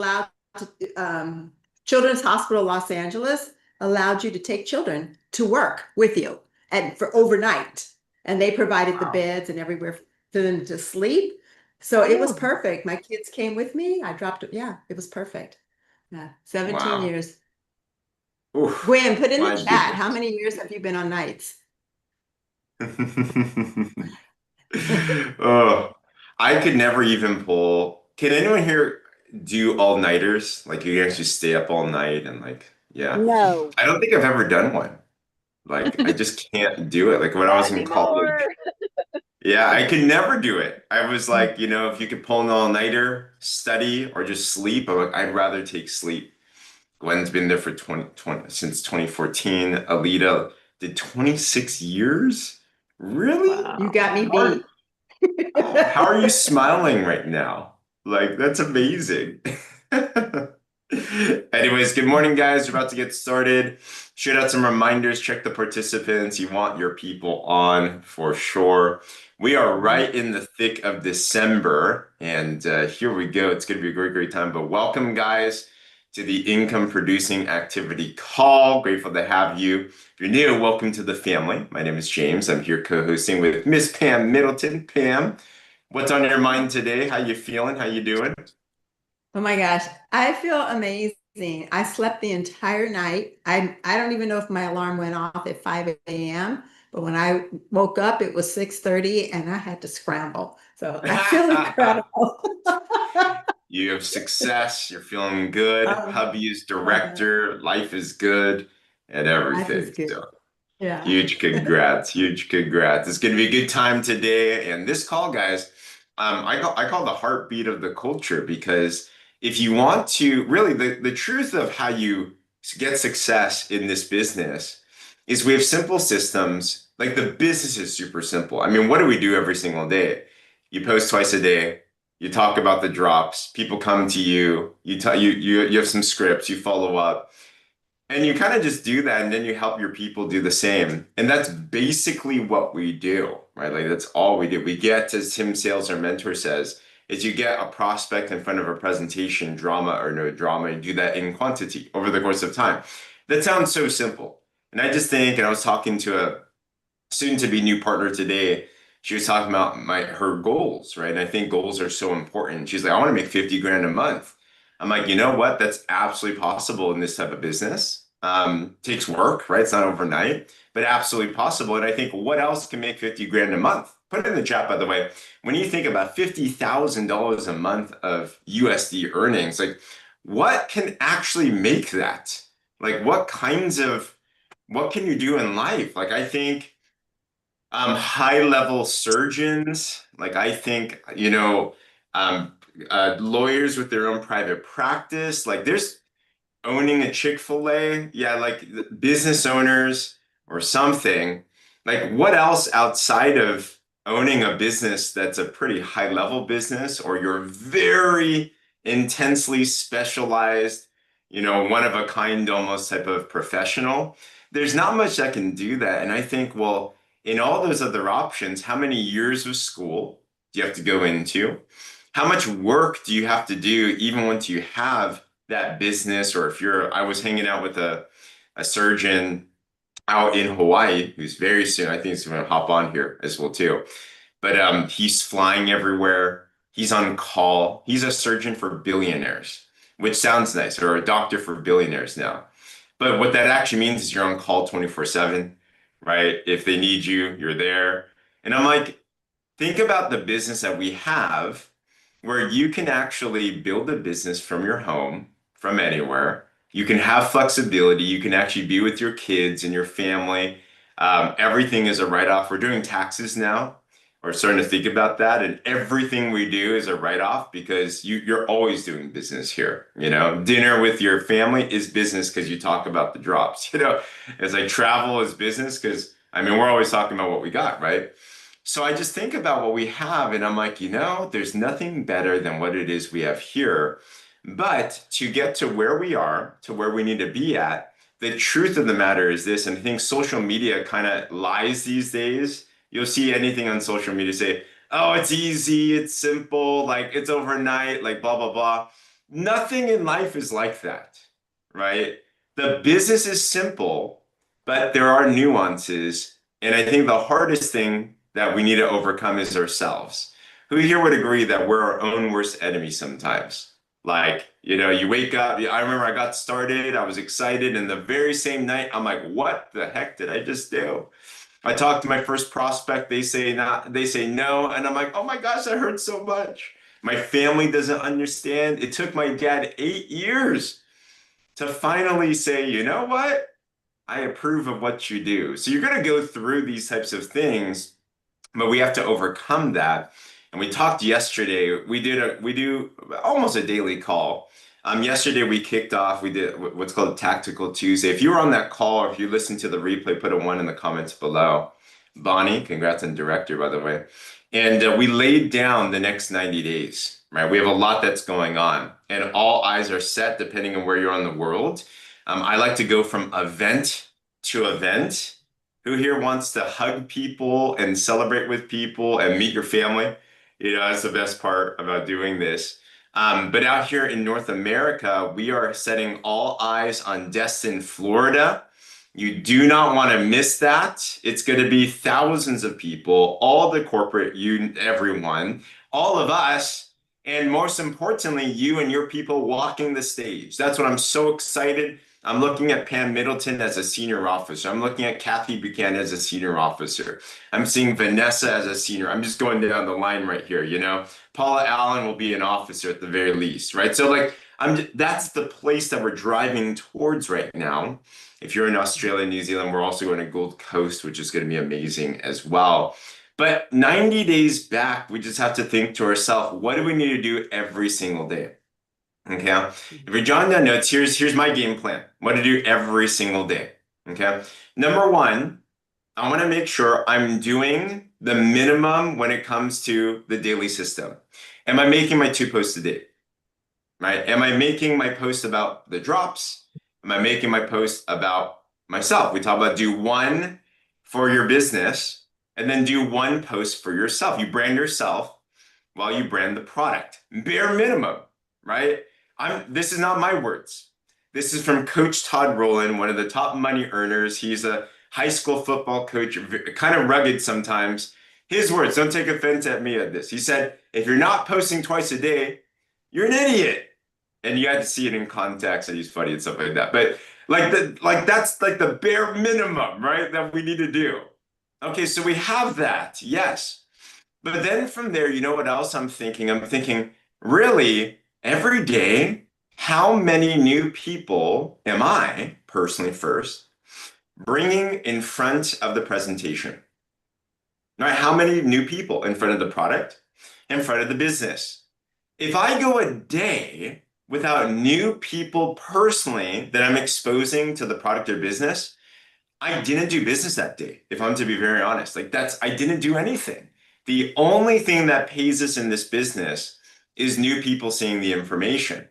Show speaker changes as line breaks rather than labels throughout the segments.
allowed to, Children's Hospital Los Angeles allowed you to take children to work with you and for overnight. And they provided the
Wow.
beds and everywhere for them to sleep. So it was
Oh,
perfect. My kids came with me. I dropped it. Yeah, it was perfect. Yeah, 17
wow.
years.
Oof,
Gwen, put in the
my
chat. How
goodness.
many years have you been on nights?
Oh, I could never even pull. Can anyone here do all-nighters? Like you guys just stay up all night and like, yeah.
No,
I don't think I've ever done one. Like I just can't do it. Like when I
not
was in college.
anymore.
Yeah, I could never do it. I was like, if you could pull an all-nighter, study, or just sleep, I'm like, I'd rather take sleep. Gwen's been there for 2020 since 2014. Alita did 26 years? Really?
You
Wow.
got me
How are,
beat.
how are you smiling right now? Like, that's amazing. Anyways, good morning, guys. We're about to get started. Shoot out some reminders, check the participants. You want your people on for sure. We are right in the thick of December, and here we go. It's going to be a great, great time. But welcome, guys, to the Income Producing Activity Call. Grateful to have you. If you're new, welcome to the family. My name is James. I'm here co-hosting with Miss Pam Middleton. Pam, what's on your mind today? How you feeling? How you doing?
Oh my gosh, I feel amazing. I slept the entire night. I don't even know if my alarm went off at 5 a.m., but when I woke up, it was 6:30 and I had to scramble. So I feel incredible.
You have success. You're feeling good.
Um,
Hubby is
uh,
director. Life is good and
life is
everything.
good.
So
Yeah.
huge congrats. Huge congrats. It's going to be a good time today. And this call, guys, I call the heartbeat of the culture because if you want to really the truth of how you get success in this business is we have simple systems. Like the business is super simple. I mean, what do we do every single day? You post twice a day. You talk about the drops. People come to you. You have some scripts. You follow up. And you kind of just do that, and then you help your people do the same. And that's basically what we do, right? Like that's all we do. We get, as Tim Sales, our mentor says, is you get a prospect in front of a presentation, drama or no drama, and do that in quantity over the course of time. That sounds so simple. And I just think, and I was talking to a soon-to-be new partner today. She was talking about her goals, right? And I think goals are so important. She's like, I want to make 50 grand a month. I'm like, you know what? That's absolutely possible in this type of business. Takes work, right? It's not overnight, but absolutely possible. And I think what else can make 50 grand a month? Put it in the chat, by the way. When you think about $50,000 a month of USD earnings, like what can actually make that? Like what can you do in life? Like I think high level surgeons, like I think, um, lawyers with their own private practice, like there's owning a Chick-fil-A, yeah, like business owners or something. Like what else outside of owning a business that's a pretty high level business or you're very intensely specialized, one of a kind almost type of professional? There's not much that can do that. And I think, well, in all those other options, how many years of school do you have to go into? How much work do you have to do even once you have that business? Or if I was hanging out with a surgeon out in Hawaii who's very soon, I think he's going to hop on here as well too. But he's flying everywhere. He's on call. He's a surgeon for billionaires, which sounds nice, or a doctor for billionaires now. But what that actually means is you're on call 24/7, right? If they need you, you're there. And I'm like, think about the business that we have where you can actually build a business from your home, from anywhere. You can have flexibility. You can actually be with your kids and your family. Everything is a write-off. We're doing taxes now. We're starting to think about that, and everything we do is a write-off because you're always doing business here. Dinner with your family is business because you talk about the drops. As I travel is business because I mean we're always talking about what we got, right? So I just think about what we have, and I'm like, there's nothing better than what it is we have here. But to get to where we are, to where we need to be at, the truth of the matter is this, and I think social media kind of lies these days. You'll see anything on social media say, oh, it's easy, it's simple, like it's overnight, like blah, blah, blah. Nothing in life is like that, right? The business is simple, but there are nuances. And I think the hardest thing that we need to overcome is ourselves. Who here would agree that we're our own worst enemy sometimes? Like, you wake up, I remember I got started, I was excited, and the very same night, I'm like, what the heck did I just do? I talked to my first prospect, they say not, they say no, and I'm like, oh my gosh, that hurts so much. My family doesn't understand. It took my dad 8 years to finally say, you know what? I approve of what you do. So you're going to go through these types of things, but we have to overcome that. And we talked yesterday. We do almost a daily call. Yesterday we kicked off. We did what's called Tactical Tuesday. If you were on that call or if you listened to the replay, put a one in the comments below. Bonnie, congrats on director, by the way. And we laid down the next 90 days, right? We have a lot that's going on, and all eyes are set depending on where you're on the world. I like to go from event to event. Who here wants to hug people and celebrate with people and meet your family? That's the best part about doing this. But out here in North America, we are setting all eyes on Destin, Florida. You do not want to miss that. It's going to be thousands of people, all the corporate, everyone, all of us, and most importantly, you and your people walking the stage. That's what I'm so excited. I'm looking at Pam Middleton as a senior officer. I'm looking at Kathy Buchanan as a senior officer. I'm seeing Vanessa as a senior. I'm just going down the line right here. Paula Allen will be an officer at the very least, right? So like that's the place that we're driving towards right now. If you're in Australia, New Zealand, we're also going to Gold Coast, which is going to be amazing as well. But 90 days back, we just have to think to ourselves, what do we need to do every single day? Okay. If you're jotting down notes, here's my game plan. What to do every single day. Okay. Number one, I want to make sure I'm doing the minimum when it comes to the daily system. Am I making my 2 posts a day? Right? Am I making my post about the drops? Am I making my post about myself? We talk about do one for your business and then do one post for yourself. You brand yourself while you brand the product. Bare minimum, right? This is not my words. This is from Coach Todd Rowland, one of the top money earners. He's a high school football coach, kind of rugged sometimes. His words, don't take offense at me at this. He said, if you're not posting twice a day, you're an idiot. And you had to see it in context, and he's funny and stuff like that. But that's like the bare minimum, right? That we need to do. Okay, so we have that, yes. But then from there, you know what else I'm thinking? I'm thinking, really, every day, how many new people am I, personally first, bringing in front of the presentation? Right? How many new people in front of the product, in front of the business? If I go a day without new people personally that I'm exposing to the product or business, I didn't do business that day, if I'm to be very honest. I didn't do anything. The only thing that pays us in this business is new people seeing the information.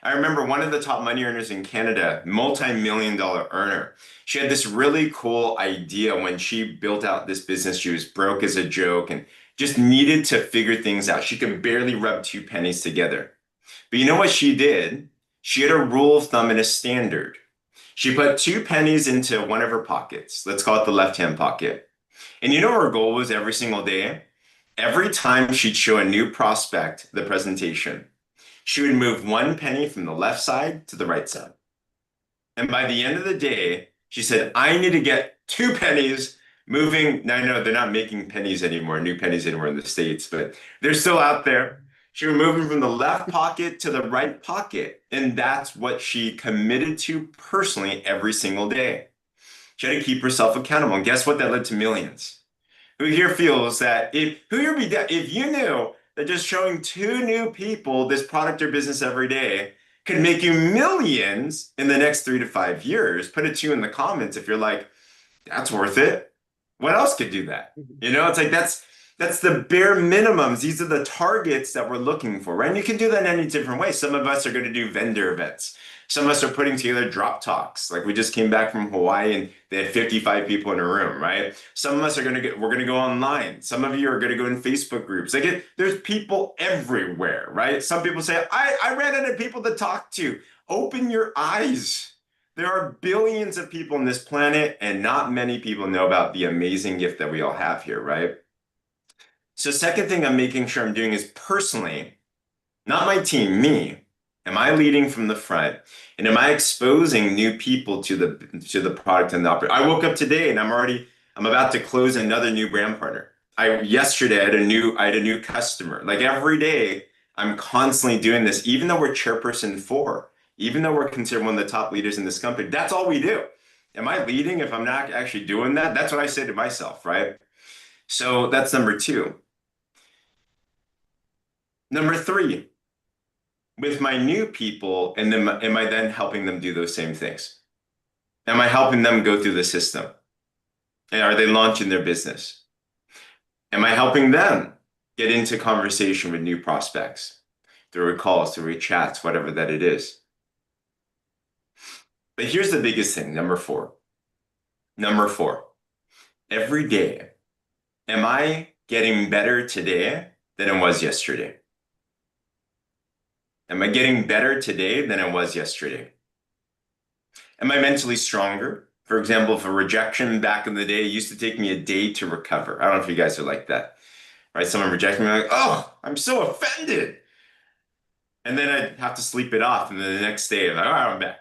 I remember one of the top money earners in Canada, multi-million dollar earner. She had this really cool idea when she built out this business. She was broke as a joke and just needed to figure things out. She could barely rub two pennies together. But you know what she did? She had a rule of thumb and a standard. She put two pennies into one of her pockets. Let's call it the left-hand pocket. And you know what her goal was every single day? Every time she'd show a new prospect the presentation, she would move one penny from the left side to the right side. And by the end of the day, she said, I need to get two pennies moving. Now, I know they're not making pennies anymore, new pennies anymore in the States, but they're still out there. She would move them from the left pocket to the right pocket. And that's what she committed to personally every single day. She had to keep herself accountable. And guess what? That led to millions. Who here feels that if you knew that just showing two new people this product or business every day could make you millions in the next 3 to 5 years, put a two in the comments if you're like, that's worth it. What else could do that? It's like That's the bare minimums. These are the targets that we're looking for, right? And you can do that in any different way. Some of us are going to do vendor events. Some of us are putting together drop talks. Like we just came back from Hawaii and they had 55 people in a room, right? Some of us are going to we're going to go online. Some of you are going to go in Facebook groups. There's people everywhere, right? Some people say, I ran into people to talk to. Open your eyes. There are billions of people on this planet, and not many people know about the amazing gift that we all have here, right? So second thing I'm making sure I'm doing is personally, not my team, me. Am I leading from the front? And am I exposing new people to the product and the operation? I woke up today and I'm about to close another new brand partner. I yesterday I had a new customer. Like every day, I'm constantly doing this, even though we're chairperson four, even though we're considered one of the top leaders in this company. That's all we do. Am I leading if I'm not actually doing that? That's what I say to myself, right? So that's number two. Number three, with my new people, and then am I then helping them do those same things? Am I helping them go through the system? And are they launching their business? Am I helping them get into conversation with new prospects through calls, through chats, whatever that it is? But here's the biggest thing, number four. Number four, every day, am I getting better today than I was yesterday? Am I getting better today than I was yesterday? Am I mentally stronger? For example, for rejection back in the day, it used to take me a day to recover. I don't know if you guys are like that, right? Someone rejects me, I'm like, oh, I'm so offended. And then I'd have to sleep it off. And then the next day, I'm like, all right, I'm back.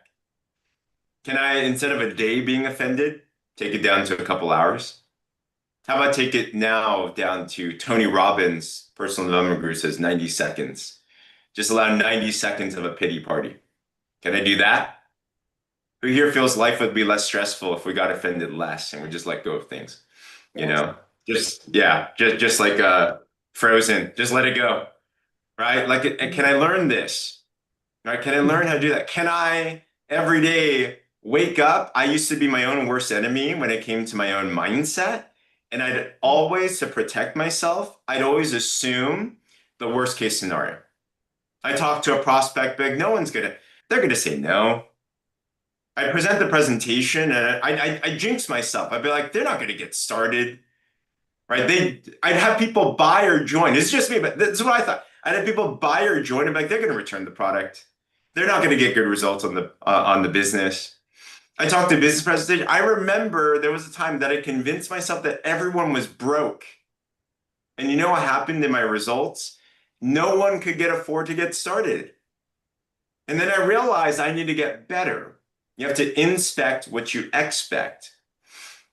Can I, instead of a day being offended, take it down to a couple hours? How about take it now down to Tony Robbins' personal development guru says 90 seconds. Just allow 90 seconds of a pity party. Can I do that? Who here feels life would be less stressful if we got offended less and we just let go of things? You
Yes.
know, just like Frozen, just let it go, right? Like, can I learn this? Right? Can I learn how to do that? Can I every day wake up? I used to be my own worst enemy when it came to my own mindset. And I'd always, to protect myself, I'd always assume the worst case scenario. I talk to a prospect, big, they're gonna say no. I present the presentation and I jinx myself. I'd be like, they're not gonna get started, right? I'd have people buy or join. It's just me, but this is what I thought. I'd have people buy or join. I'm like, they're gonna return the product. They're not gonna get good results on the business. I talked to business presentation. I remember there was a time that I convinced myself that everyone was broke. And you know what happened in my results? No one could afford to get started. And then I realized I need to get better. You have to inspect what you expect.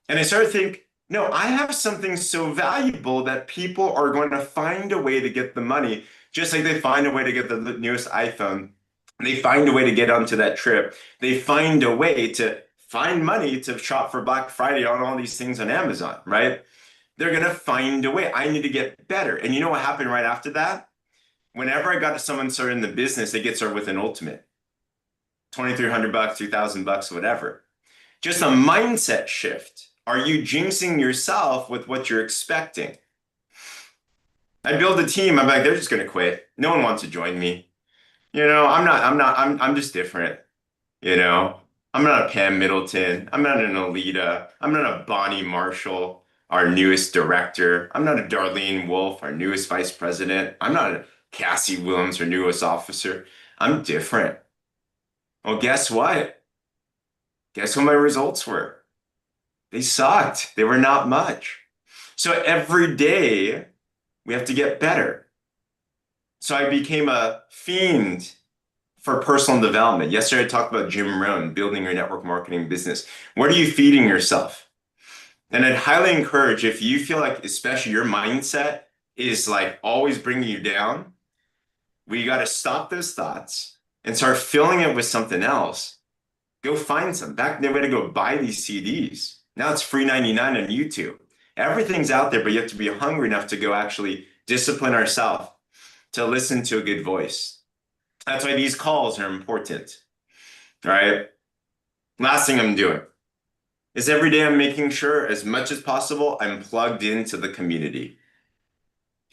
And I started to think, no, I have something so valuable that people are going to find a way to get the money, just like they find a way to get the newest iPhone. They find a way to get onto that trip. They find a way to find money to shop for Black Friday on all these things on Amazon, right? They're going to find a way. I need to get better. And you know what happened right after that? Whenever I got someone started in the business, they get started with an ultimate. $2,300, $2,000, whatever. Just a mindset shift. Are you jinxing yourself with what you're expecting? I build a team. I'm like, they're just going to quit. No one wants to join me. I'm just different. You know, I'm not a Pam Middleton. I'm not an Alita. I'm not a Bonnie Marshall, our newest director. I'm not a Darlene Wolf, our newest vice president. I'm not a Cassie Williams, our newest officer. I'm different. Well, guess what? Guess what my results were? They sucked. They were not much. So every day we have to get better. So I became a fiend for personal development. Yesterday I talked about Jim Rohn, building your network marketing business. What are you feeding yourself? And I'd highly encourage if you feel like, especially your mindset is like always bringing you down, we got to stop those thoughts and start filling it with something else. Go find some. Back then, we had to go buy these CDs. Now it's free 99 on YouTube. Everything's out there, but you have to be hungry enough to go actually discipline ourselves to listen to a good voice. That's why these calls are important. All right. Last thing I'm doing is every day I'm making sure as much as possible I'm plugged into the community.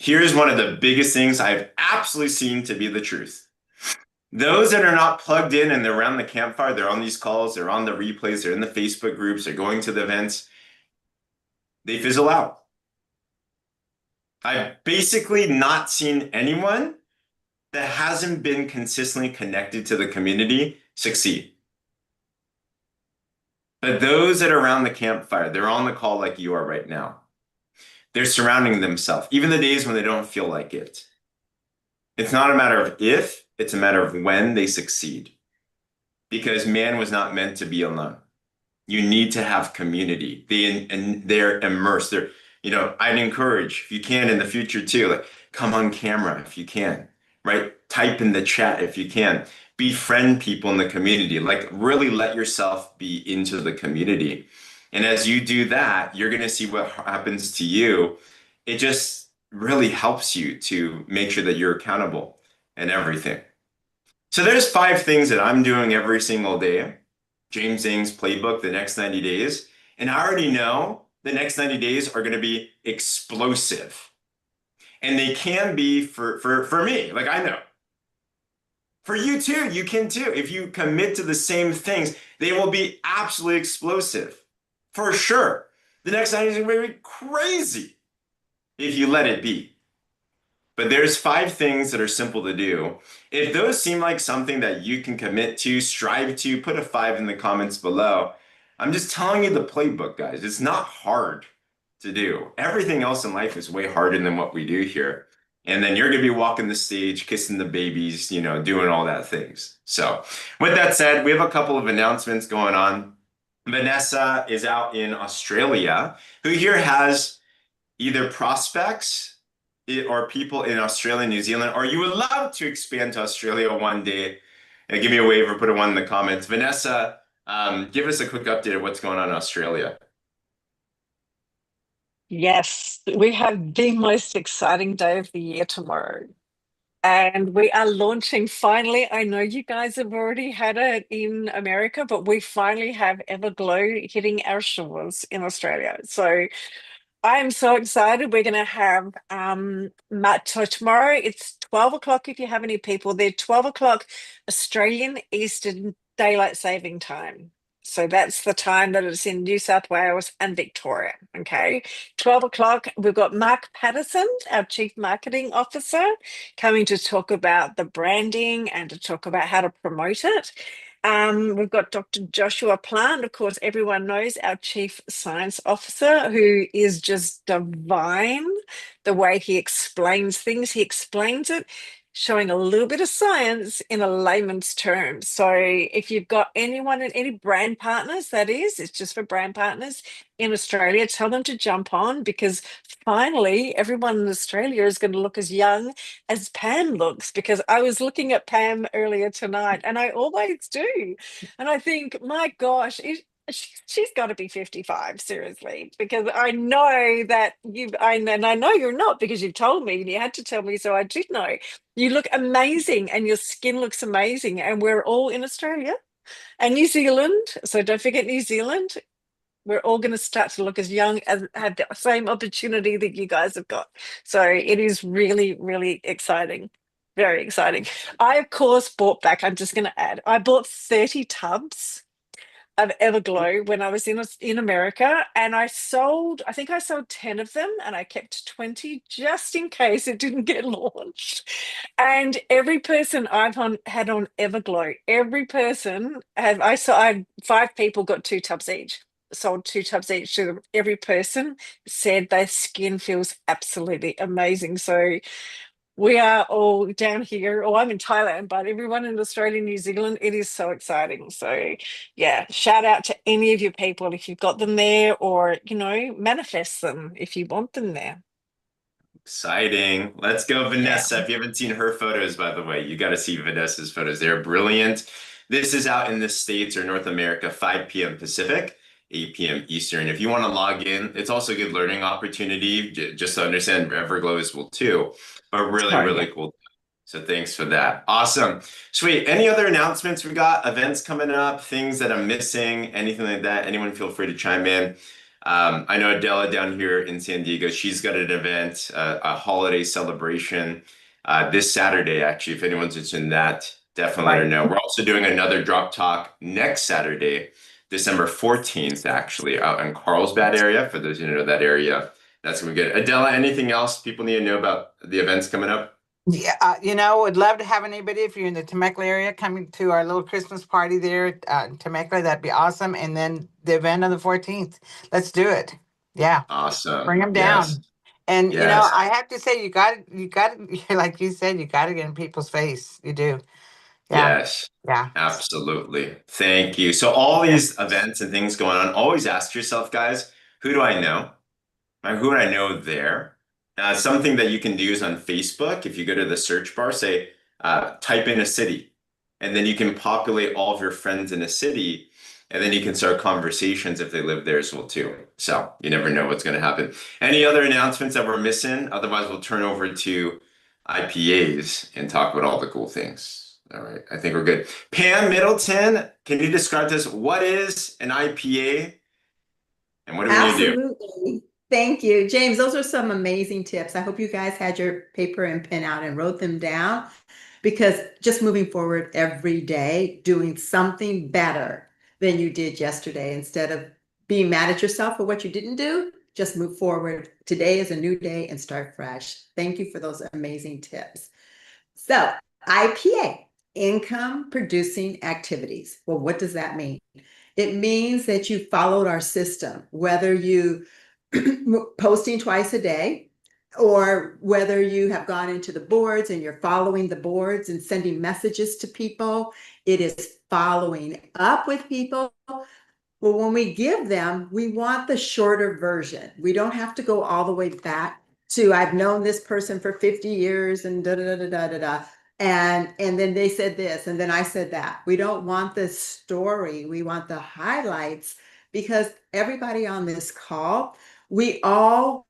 Here's one of the biggest things I've absolutely seen to be the truth. Those that are not plugged in and they're around the campfire, they're on these calls, they're on the replays, they're in the Facebook groups, they're going to the events, they fizzle out. I've basically not seen anyone that hasn't been consistently connected to the community succeed. But those that are around the campfire, they're on the call like you are right now. They're surrounding themselves, even the days when they don't feel like it. It's not a matter of if, it's a matter of when they succeed. Because man was not meant to be alone. You need to have community. They're immersed. I'd encourage, if you can in the future too, like come on camera if you can, right? Type in the chat if you can. Befriend people in the community. Like really let yourself be into the community. And as you do that, you're going to see what happens to you. It just really helps you to make sure that you're accountable and everything. So there's 5 things that I'm doing every single day. James Zheng's playbook, the next 90 days. And I already know the next 90 days are going to be explosive. And they can be for me, like I know. For you too, you can too. If you commit to the same things, they will be absolutely explosive. For sure. The next 90 days are going to be crazy if you let it be. But there's 5 things that are simple to do. If those seem like something that you can commit to, strive to, put a 5 in the comments below. I'm just telling you the playbook, guys. It's not hard to do. Everything else in life is way harder than what we do here. And then you're going to be walking the stage, kissing the babies, doing all that things. So with that said, we have a couple of announcements going on. Vanessa is out in Australia, who here has either prospects or people in Australia, New Zealand, or you would love to expand to Australia one day, give me a wave or put a 1 in the comments. Vanessa, give us a quick update of what's going on in Australia.
Yes, we have the most exciting day of the year tomorrow. And we are launching finally. I know you guys have already had it in America, but we finally have Everglow hitting our shores in Australia. So I'm so excited. We're going to have so tomorrow it's 12 o'clock if you have any people there, 12 o'clock Australian Eastern Daylight Saving Time. So that's the time that it's in New South Wales and Victoria. Okay. 12 o'clock, we've got Mark Patterson, our Chief Marketing Officer, coming to talk about the branding and to talk about how to promote it. We've got Dr. Joshua Plant, of course, everyone knows our Chief Science Officer, who is just divine the way he explains things. He explains it showing a little bit of science in a layman's terms. So if you've got anyone and any brand partners, that is, it's just for brand partners in Australia, tell them to jump on because finally everyone in Australia is going to look as young as Pam looks because I was looking at Pam earlier tonight and I always do. And I think, my gosh, she's got to be 55, seriously, because I know that and I know you're not because you've told me and you had to tell me, so I did know. You look amazing and your skin looks amazing, and we're all in Australia and New Zealand. So don't forget New Zealand. We're all going to start to look as young and have the same opportunity that you guys have got. So it is really, really exciting. Very exciting. I, of course, bought back, I'm just going to add, I bought 30 tubs of Everglow when I was in America, and I think I sold 10 of them, and I kept 20 just in case it didn't get launched. And every person had on Everglow, every person I had 5 people got 2 tubs each. Sold 2 tubs each to them. Every person said their skin feels absolutely amazing. So we are all down here, or I'm in Thailand, but everyone in Australia, New Zealand, it is so exciting. So, yeah, shout out to any of your people if you've got them there, or, manifest them if you want them there.
Exciting. Let's go,
Yeah.
Vanessa. If you haven't seen her photos, by the way, you got to see Vanessa's photos. They're brilliant. This is out in the States or North America, 5 p.m. Pacific, 8 p.m. Eastern. If you want to log in, it's also a good learning opportunity just to understand Everglow as well too. But really,
Oh, yeah.
really cool. So thanks for that. Awesome. Sweet. Any other announcements we got? Events coming up, things that I'm missing, anything like that? Anyone feel free to chime in. I know Adela down here in San Diego, she's got an event, a holiday celebration this Saturday, actually. If anyone's interested in that, definitely let her
Right.
know. We're also doing another drop talk next Saturday, December 14th, actually, out in Carlsbad area, for those who know that area. That's gonna be good. Adela, anything else people need to know about the events coming up?
Yeah, would love to have anybody if you're in the Temecula area coming to our little Christmas party there in Temecula. That'd be awesome. And then the event on the 14th. Let's do it. Yeah,
Awesome.
bring them
Yes.
down. And
Yes.
I have to say, you got to, like you said, you got to get in people's face. You do. Yeah,
Yes.
yeah.
Absolutely. Thank you. So all these events and things going on, always ask yourself, guys, who do I know? Who do I know there? Something that you can do is on Facebook. If you go to the search bar, say, type in a city, and then you can populate all of your friends in a city, and then you can start conversations if they live there as well too. So you never know what's going to happen. Any other announcements that we're missing? Otherwise, we'll turn over to IPAs and talk about all the cool things. All right, I think we're good. Pam Middleton, can you describe to us what is an IPA and what do we need to do?
Absolutely. Thank you, James. Those are some amazing tips. I hope you guys had your paper and pen out and wrote them down because just moving forward every day, doing something better than you did yesterday instead of being mad at yourself for what you didn't do, just move forward. Today is a new day and start fresh. Thank you for those amazing tips. So, IPA, income producing activities. Well, what does that mean? It means that you followed our system, whether you posting twice a day or whether you have gone into the boards and you're following the boards and sending messages to people. It is following up with people. Well, when we give them, we want the shorter version. We don't have to go all the way back to I've known this person for 50 years and da da da da da da. And then they said this, and then I said that. We don't want the story. We want the highlights because everybody on this call, we all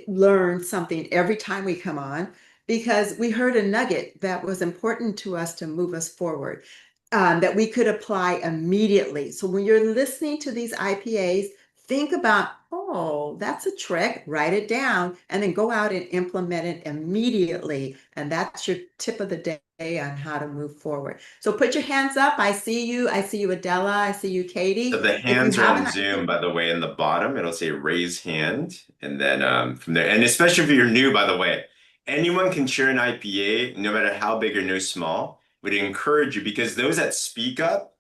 learn something every time we come on because we heard a nugget that was important to us to move us forward that we could apply immediately. So when you're listening to these IPAs, think about, oh, that's a trick, write it down, and then go out and implement it immediately. And that's your tip of the day on how to move forward. So put your hands up. I see you. I see you, Adela. I see you,
So
Katie.
the
If you
hands are
have
on
an idea,
Zoom, by the way, in the bottom, it'll say raise hand. And then from there, and especially if you're new, by the way, anyone can share an IPA, no matter how big or no small. Would encourage you because those that speak up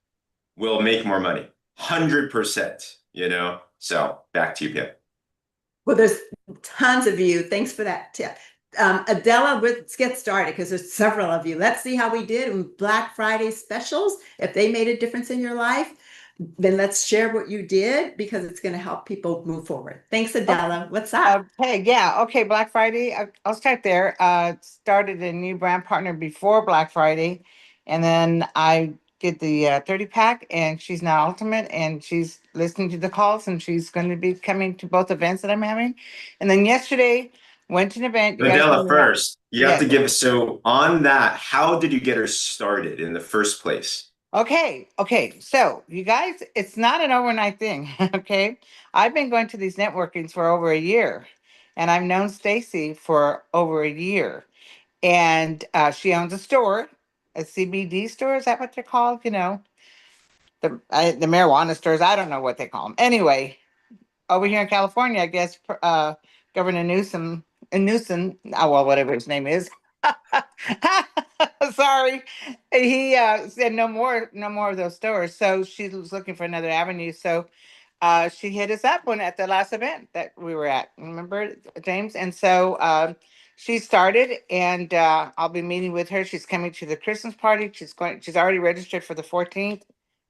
will make more money. 100%, you know? So back to you, Pip.
well, there's tons of you. Thanks for that tip. Adela, let's get started because there's several of you. Let's see how we did in Black Friday specials. If they made a difference in your life, then let's share what you did because it's going to help people move forward. Thanks, Adela. What's up?
Okay, yeah. Okay, Black Friday. I'll start there. Started a new brand partner before Black Friday, and then I did the 30 pack, and she's now Ultimate, and she's listening to the calls, and she's going to be coming to both events that I'm having. And then yesterday, went to an event. You guys
Adela,
know that.
first, you have to
Yes.
give us, so on that, how did you get her started in the first place?
Okay. So, you guys, it's not an overnight thing, okay? I've been going to these networkings for over a year, and I've known Stacy for over a year. And she owns a store, a CBD store. Is that what they're called? The marijuana stores. I don't know what they call them. Anyway, over here in California, I guess Governor Newsom, oh, well, whatever his name is. Sorry, he said no more of those stores. So she was looking for another avenue. So she hit us up when at the last event that we were at. Remember, James? And so she started, and I'll be meeting with her. She's coming to the Christmas party. She's already registered for the 14th.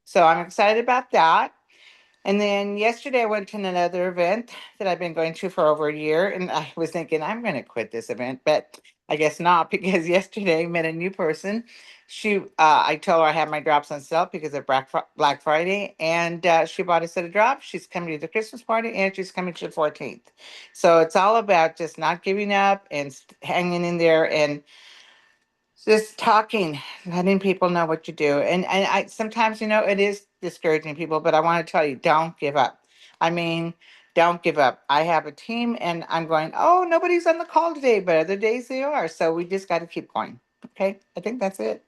So I'm excited about that. And then yesterday I went to another event that I've been going to for over a year, and I was thinking I'm going to quit this event, but I guess not because yesterday I met a new person. I told her I had my drops on sale because of Black Friday, and she bought a set of drops. She's coming to the Christmas party, and she's coming to the 14th. So it's all about just not giving up and hanging in there and just talking, letting people know what you do. And I sometimes, it is discouraging people, but I want to tell you, don't give up. I mean, don't give up. I have a team and I'm going, oh, nobody's on the call today, but other days they are. So we just got to keep going. Okay. I think that's it.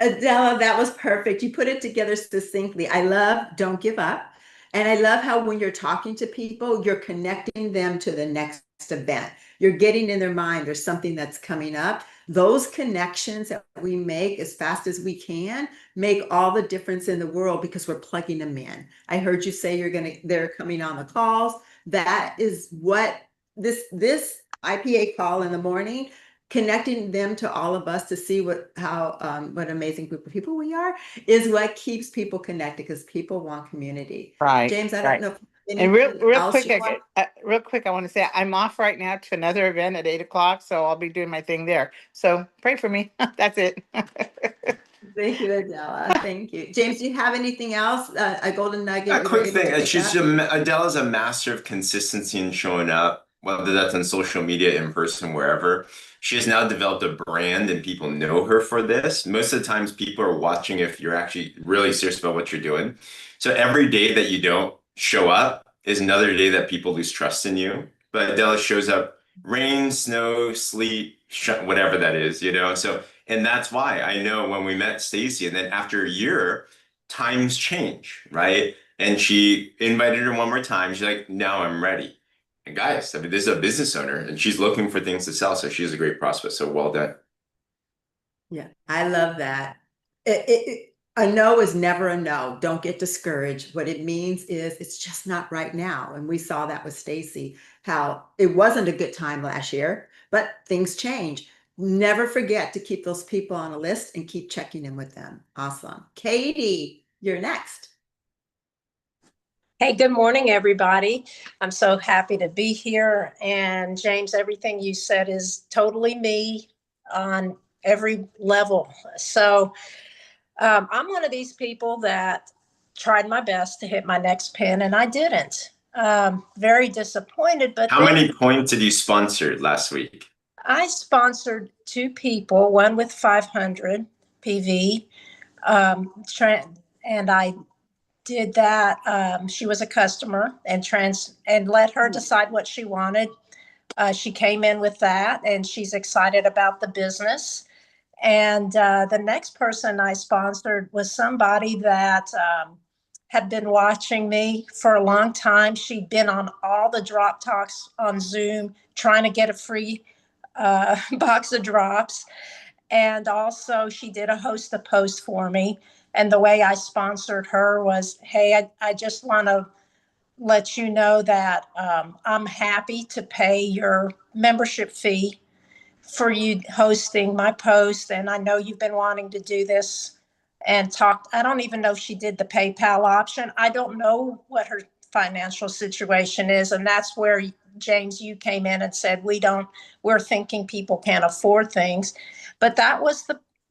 Adela, that was perfect. You put it together succinctly. I love don't give up. And I love how when you're talking to people, you're connecting them to the next event. You're getting in their mind there's something that's coming up. Those connections that we make as fast as we can make all the difference in the world because we're plugging them in. I heard you say they're coming on the calls. That is what this IPA call in the morning, connecting them to all of us to see what amazing group of people we are is what keeps people connected because people want community.
Right.
James, I don't
Right.
know if
And
anything
real
else
quick,
you want.
real quick, I want to say I'm off right now to another event at 8 o'clock, so I'll be doing my thing there. So pray for me. That's it.
Thank you, Adela. Thank you. James, do you have anything else? A golden nugget
A
you were
quick
able
thing,
to pick up?
Adele's a master of consistency in showing up, whether that's on social media, in person, wherever. She has now developed a brand and people know her for this. Most of the times people are watching if you're actually really serious about what you're doing. So every day that you don't show up is another day that people lose trust in you. But Adele shows up rain, snow, sleet, whatever that is, you know? So, and that's why I know when we met Stacy, and then after a year, times change, right? And she invited her one more time. She's like, now I'm ready. And guys, I mean, this is a business owner and she's looking for things to sell. So she's a great prospect. So well done.
Yeah, I love that. A no is never a no. Don't get discouraged. What it means is it's just not right now. And we saw that with Stacy, how it wasn't a good time last year, but things change. Never forget to keep those people on a list and keep checking in with them. Awesome. Katie, you're next.
Hey, good morning, everybody. I'm so happy to be here. And James, everything you said is totally me on every level. So I'm one of these people that tried my best to hit my next pin and I didn't. Very disappointed, but
How
then
many points did you sponsor last week?
I sponsored two people, one with 500 PV, and I did that. She was a customer and let her decide what she wanted. She came in with that and she's excited about the business. And the next person I sponsored was somebody that had been watching me for a long time. She'd been on all the drop talks on Zoom, trying to get a free box of drops. And also, she did a host a post for me. And the way I sponsored her was, hey, I just want to let you know that I'm happy to pay your membership fee for you hosting my post. And I know you've been wanting to do this and talk. I don't even know if she did the PayPal option. I don't know what her financial situation is. And that's where, James, you came in and said, we're thinking people can't afford things. But that was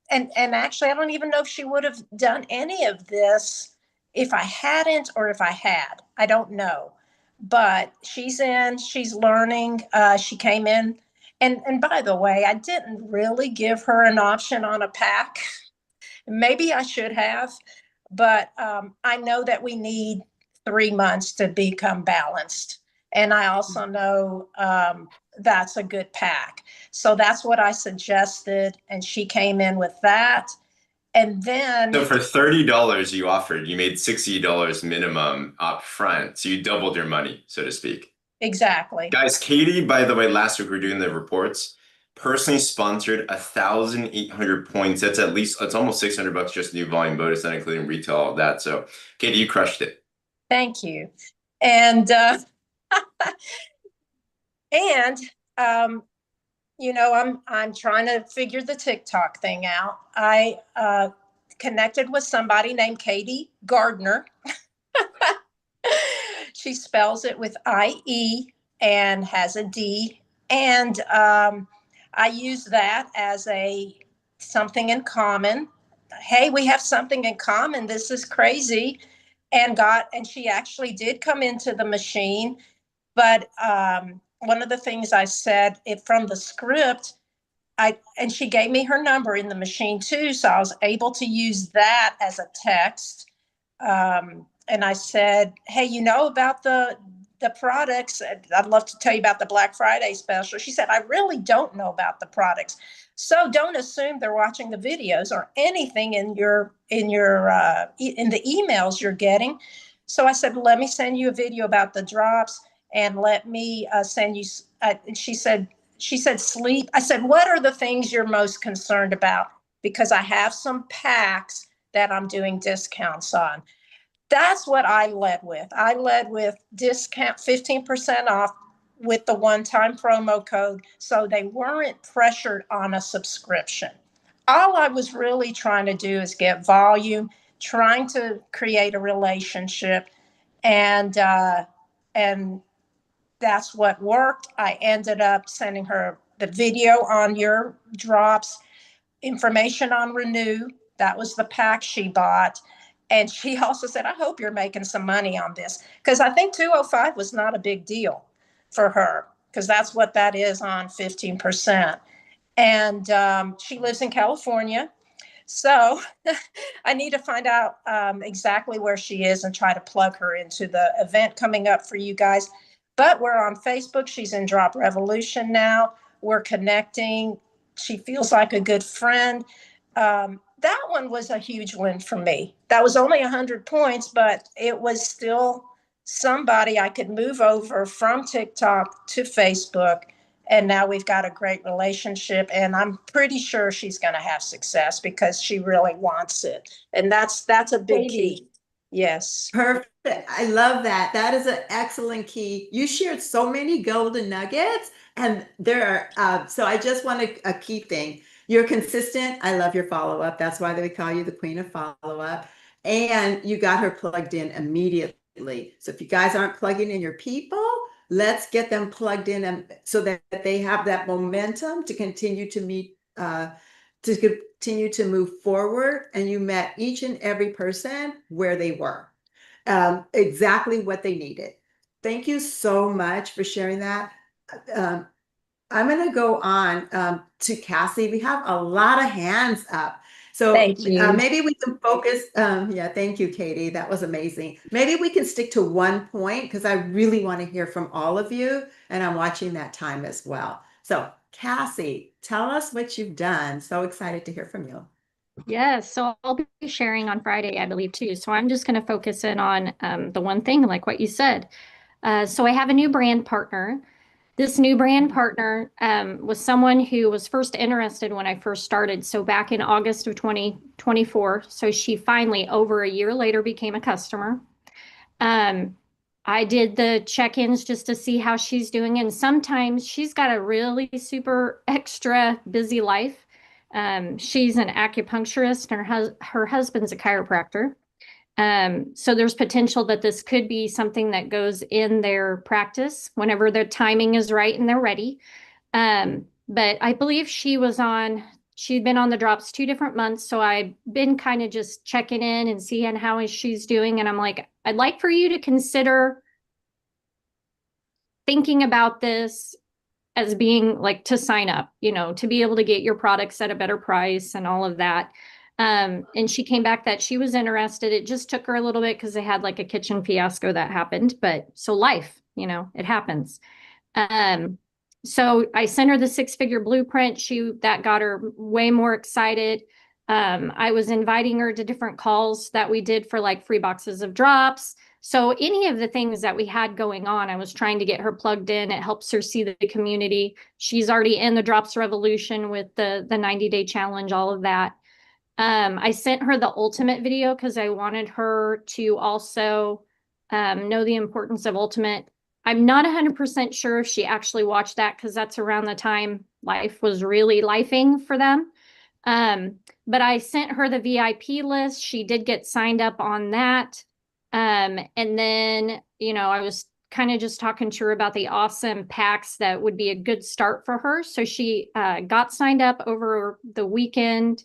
and actually, I don't even know if she would have done any of this if I hadn't or if I had. I don't know. But she's learning. She came in. And by the way, I didn't really give her an option on a pack. Maybe I should have, but I know that we need 3 months to become balanced. And I also know that's a good pack. So that's what I suggested. And she came in with that. And then,
So for $30 you offered, you made $60 minimum up front. So you doubled your money, so to speak.
exactly.
Guys, Katie, by the way, last week we were doing the reports, personally sponsored 1,800 points. That's it's almost $600 just new volume bonus, not including retail, all of that. So Katie, you crushed it.
Thank you. And, and, I'm trying to figure the TikTok thing out. I connected with somebody named Katie Gardner. She spells it with IE and has a D. And I use that as something in common. Hey, we have something in common. This is crazy. And she actually did come into the machine. But one of the things I said from the script, and she gave me her number in the machine too, so I was able to use that as a text. And I said, hey, you know about the the products, I'd love to tell you about the Black Friday special. She said, I really don't know about the products. So don't assume they're watching the videos or anything in in the emails you're getting. So I said, let me send you a video about the drops, and let me send you. And she said, sleep. I said, what are the things you're most concerned about? Because I have some packs that I'm doing discounts on. That's what I led with. I led with discount 15% off with the one-time promo code, so they weren't pressured on a subscription. All I was really trying to do is get volume, trying to create a relationship, and that's what worked. I ended up sending her the video on your drops, information on Renew. That was the pack she bought. And she also said, I hope you're making some money on this. Because I think 205 was not a big deal for her, because that's what that is on 15%. And she lives in California. So I need to find out exactly where she is and try to plug her into the event coming up for you guys. But we're on Facebook. She's in Drop Revolution now. We're connecting. She feels like a good friend. That one was a huge win for me. That was only 100 points, but it was still somebody I could move over from TikTok to Facebook. And now we've got a great relationship, and I'm pretty sure she's going to have success because she really wants it. And that's a big key. Yes.
Perfect. I love that. That is an excellent key. You shared so many golden nuggets, and there are, so I just want a key thing. You're consistent. I love your follow-up. That's why we call you the queen of follow-up. And you got her plugged in immediately. So if you guys aren't plugging in your people, let's get them plugged in, and so that they have that momentum to continue to meet, to continue to move forward. And you met each and every person where they were, exactly what they needed. Thank you so much for sharing that. I'm going to go on to Cassie. We have a lot of hands up. So
Thank you.
maybe we can focus. Yeah, thank you, Katie. That was amazing. Maybe we can stick to one point, because I really want to hear from all of you, and I'm watching that time as well. So Cassie, tell us what you've done. So excited to hear from you.
Yes, so I'll be sharing on Friday, I believe, too. So I'm just going to focus in on the one thing, like what you said. So I have a new brand partner. This new brand partner was someone who was first interested when I first started. So back in August of 2024. So she finally, over a year later, became a customer. I did the check-ins just to see how she's doing. And sometimes she's got a really super extra busy life. She's an acupuncturist, and her husband's a chiropractor. So there's potential that this could be something that goes in their practice whenever their timing is right and they're ready. But I believe she'd been on the drops 2 different months. So I've been kind of just checking in and seeing how she's doing. And I'm like, I'd like for you to consider thinking about this as being like to sign up, to be able to get your products at a better price and all of that. And she came back that she was interested. It just took her a little bit because they had like a kitchen fiasco that happened. But so life, it happens. So I sent her the 6-figure blueprint. That got her way more excited. I was inviting her to different calls that we did for like free boxes of drops. So any of the things that we had going on, I was trying to get her plugged in. It helps her see the community. She's already in the Drops Revolution with the 90-day challenge, all of that. I sent her the ultimate video because I wanted her to also know the importance of ultimate. I'm not 100% sure if she actually watched that, because that's around the time life was really lifing for them. But I sent her the VIP list. She did get signed up on that. And then, I was kind of just talking to her about the awesome packs that would be a good start for her. So she got signed up over the weekend.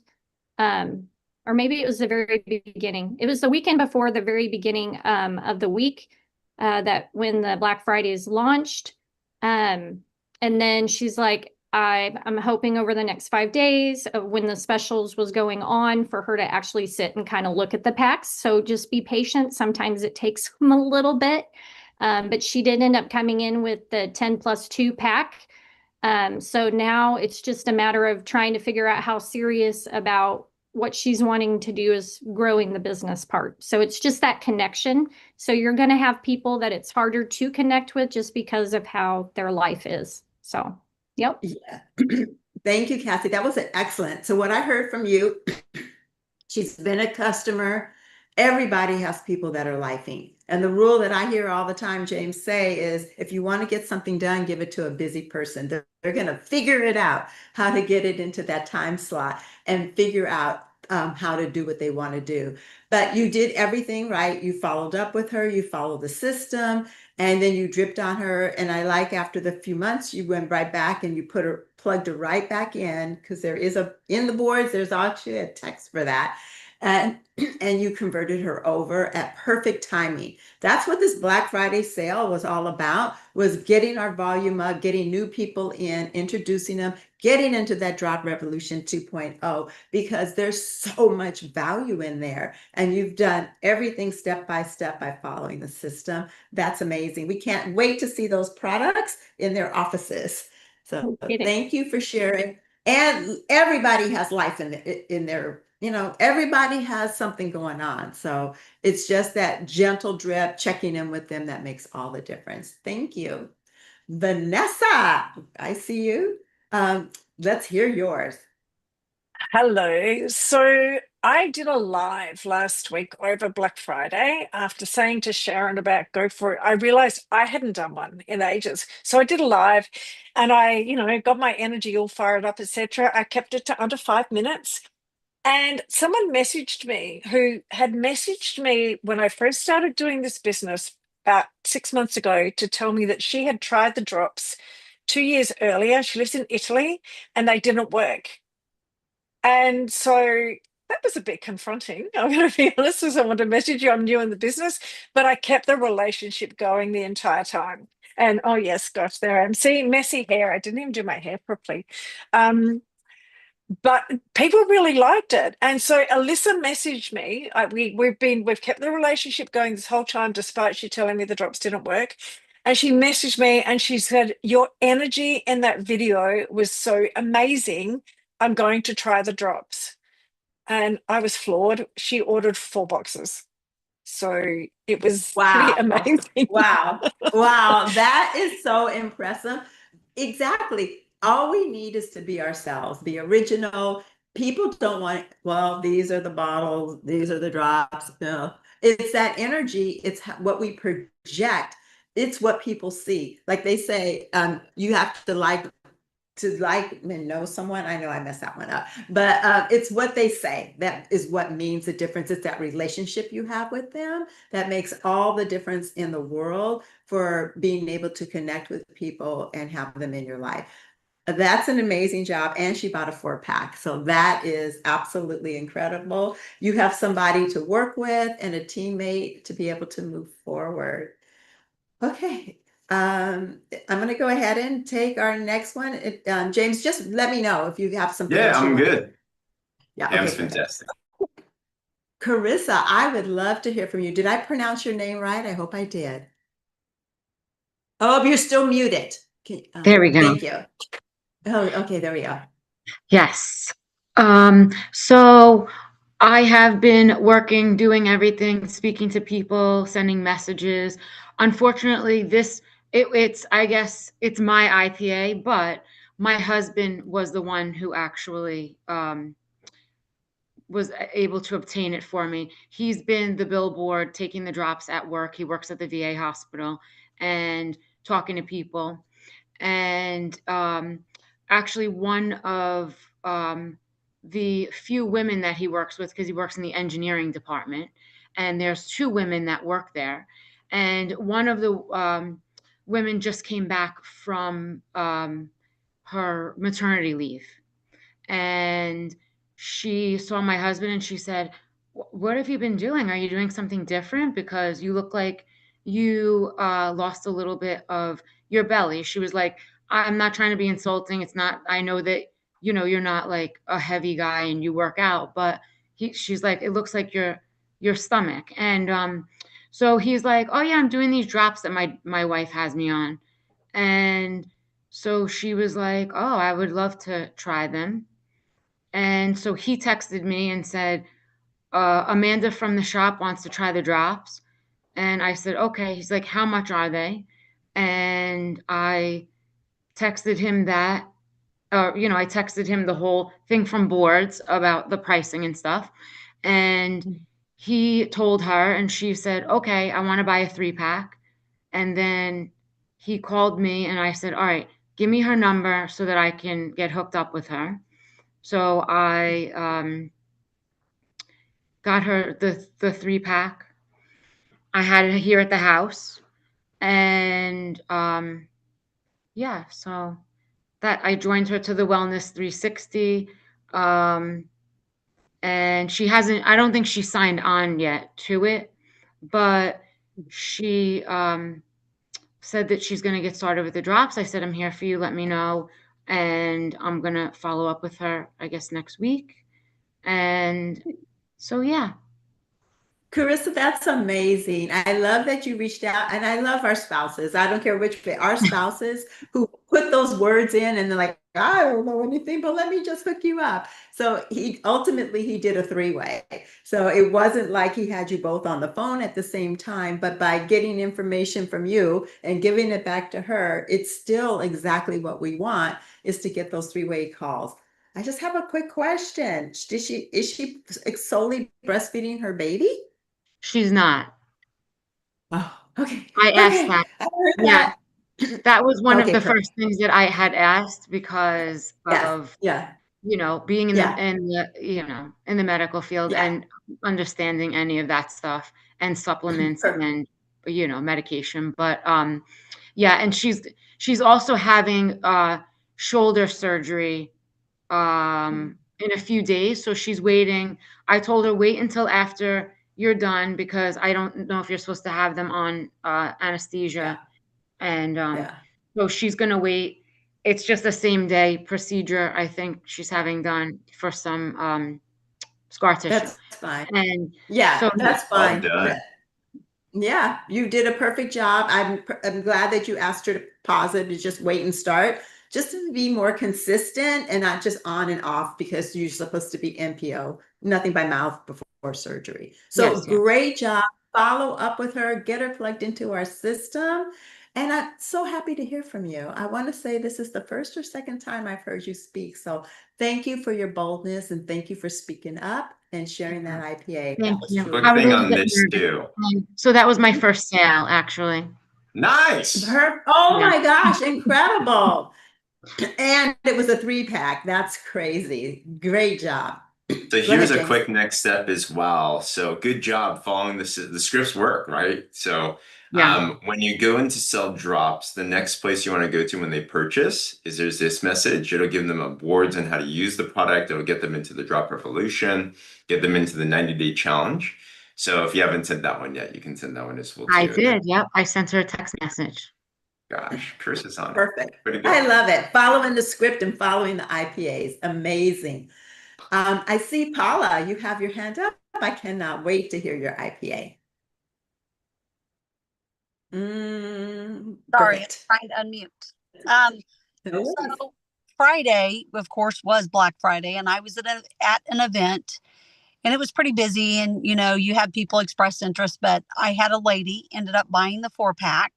Or maybe it was the very beginning. It was the weekend before the very beginning of the week that when the Black Fridays launched. And then she's like, I'm hoping over the next 5 days of when the specials was going on for her to actually sit and kind of look at the packs. So just be patient. Sometimes it takes them a little bit. But she did end up coming in with the 10+2 pack. So now it's just a matter of trying to figure out how serious about what she's wanting to do is growing the business part. So it's just that connection. So you're going to have people that it's harder to connect with just because of how their life is. So, yep.
Yeah. Thank you, Kathy. That was excellent. So what I heard from you, she's been a customer. Everybody has people that are lifing. And the rule that I hear all the time, James, say is if you want to get something done, give it to a busy person. They're going to figure it out how to get it into that time slot and figure out how to do what they want to do. But you did everything right. You followed up with her, you followed the system, and then you dripped on her. And I like after the few months, you went right back and you plugged her right back in, because there is in the boards, there's actually a text for that. And you converted her over at perfect timing. That's what this Black Friday sale was all about, was getting our volume up, getting new people in, introducing them, getting into that Drop Revolution 2.0, because there's so much value in there. And you've done everything step by step by following the system. That's amazing. We can't wait to see those products in their offices. So thank you for sharing. And everybody has life in their, everybody has something going on. So it's just that gentle drip, checking in with them, that makes all the difference. Thank you. Vanessa, I see you. Let's hear yours.
Hello. So I did a live last week over Black Friday after saying to Sharon about go for it. I realized I hadn't done one in ages. So I did a live and I, got my energy all fired up, etc. I kept it to under 5 minutes. And someone messaged me who had messaged me when I first started doing this business about 6 months ago to tell me that she had tried the drops 2 years earlier. She lives in Italy and they didn't work. And so that was a bit confronting. I'm going to be honest, as I want to message you, I'm new in the business, but I kept the relationship going the entire time. And oh yes, gosh, there I am. See, messy hair. I didn't even do my hair properly. But people really liked it. And so Alyssa messaged me. We've kept the relationship going this whole time, despite she telling me the drops didn't work. And she messaged me and she said, your energy in that video was so amazing. I'm going to try the drops. And I was floored. She ordered 4 boxes. So it was pretty
Wow.
amazing.
Wow. Wow. That is so impressive. Exactly. All we need is to be ourselves, be original. People don't want, well, these are the bottles, these are the drops. No, it's that energy. It's what we project. It's what people see. Like they say, you have to like and know someone. I know I messed that one up, but it's what they say. That is what means the difference. It's that relationship you have with them that makes all the difference in the world for being able to connect with people and have them in your life. That's an amazing job. And she bought a 4-pack. So that is absolutely incredible. You have somebody to work with and a teammate to be able to move forward. Okay. I'm going to go ahead and take our next one. James, just let me know if you have something
Yeah,
else you
I'm
want.
good.
Yeah,
Dam's
okay.
fantastic.
Carissa, I would love to hear from you. Did I pronounce your name right? I hope I did. Oh, you're still muted.
There we go.
Thank you. Oh, okay, there we go.
Yes. So I have been working, doing everything, speaking to people, sending messages. Unfortunately, it's I guess it's my IPA, but my husband was the one who actually was able to obtain it for me. He's been the billboard taking the drops at work. He works at the VA hospital and talking to people. And actually, one of the few women that he works with, because he works in the engineering department, and there's 2 women that work there. And one of the women just came back from her maternity leave, and she saw my husband and she said, what have you been doing? Are you doing something different? Because you look like you lost a little bit of your belly. She was like, I'm not trying to be insulting. It's not, I know that, you're not like a heavy guy and you work out, but she's like, it looks like your stomach. And So he's like, oh yeah, I'm doing these drops that my wife has me on. And so she was like, oh, I would love to try them. And so he texted me and said, Amanda from the shop wants to try the drops. And I said, okay. He's like, how much are they? And I texted him that, I texted him the whole thing from boards about the pricing and stuff. And he told her, and she said, okay, I want to buy a 3-pack. And then he called me and I said, all right, give me her number so that I can get hooked up with her. So I got her the 3-pack. I had it here at the house. And yeah, so that I joined her to the Wellness 360. And she hasn't, I don't think she signed on yet to it, but she said that she's going to get started with the drops. I said, I'm here for you. Let me know. And I'm going to follow up with her, I guess, next week. And so, yeah.
Carissa, that's amazing. I love that you reached out, and I love our spouses. I don't care which, our spouses who put those words in and they're like, I don't know anything, but let me just hook you up. So he did a 3-way. So it wasn't like he had you both on the phone at the same time, but by getting information from you and giving it back to her, it's still exactly what we want, is to get those 3-way calls. I just have a quick question. Is she solely breastfeeding her baby?
She's not.
Oh, okay.
I asked
Okay.
that.
I heard
Yeah.
that.
That was one of
Okay,
the
perfect.
first things that I had asked because
Yes.
of,
Yeah.
being in
Yeah.
the medical field
Yeah.
and understanding any of that stuff and supplements
Perfect.
and, medication. But, yeah, and she's also having, shoulder surgery, in a few days. So she's waiting. I told her, wait until after you're done because I don't know if you're supposed to have them on,
Yeah.
anesthesia. And,
Yeah.
so she's gonna wait. It's just a same day procedure, I think she's having done for some, scar tissue.
That's fine.
And
Yeah,
so
that's
Well
fine.
done.
Yeah, you did a perfect job. I'm glad that you asked her to pause it, to just wait and start, just to be more consistent and not just on and off, because you're supposed to be NPO, nothing by mouth before surgery. So
yes, yes.
great job. Follow up with her, get her plugged into our system. And I'm so happy to hear from you. I want to say this is the first or second time I've heard you speak. So thank you for your boldness and thank you for speaking up and sharing that IPA. That
Thank
was
you.
truly
I
Quick
was
thing
a little
on
bit
this
nervous.
too.
So that was my first sale, actually.
Nice.
Oh
Yeah.
my gosh, incredible. And it was a 3-pack. That's crazy. Great job.
So
Go
here's
ahead,
a
James.
quick next step as well. So good job following the scripts work, right? So
Yeah.
when you go into sell drops, the next place you want to go to when they purchase is there's this message. It'll give them a boards on how to use the product. It'll get them into the drop revolution, get them into the 90-day challenge. So if you haven't sent that one yet, you can send that one as well
I
too. And then,
did. Yep. I sent her a text message.
gosh, Chris is on it.
Perfect.
Way to go.
I love it. Following the script and following the IPAs. Amazing. I see Paula, you have your hand up. I cannot wait to hear your IPA.
Sorry,
Perfect.
I'm trying to unmute. So Friday, of course, was Black Friday, and I was at an event, and it was pretty busy. And you had people express interest, but I had a lady ended up buying the 4-pack,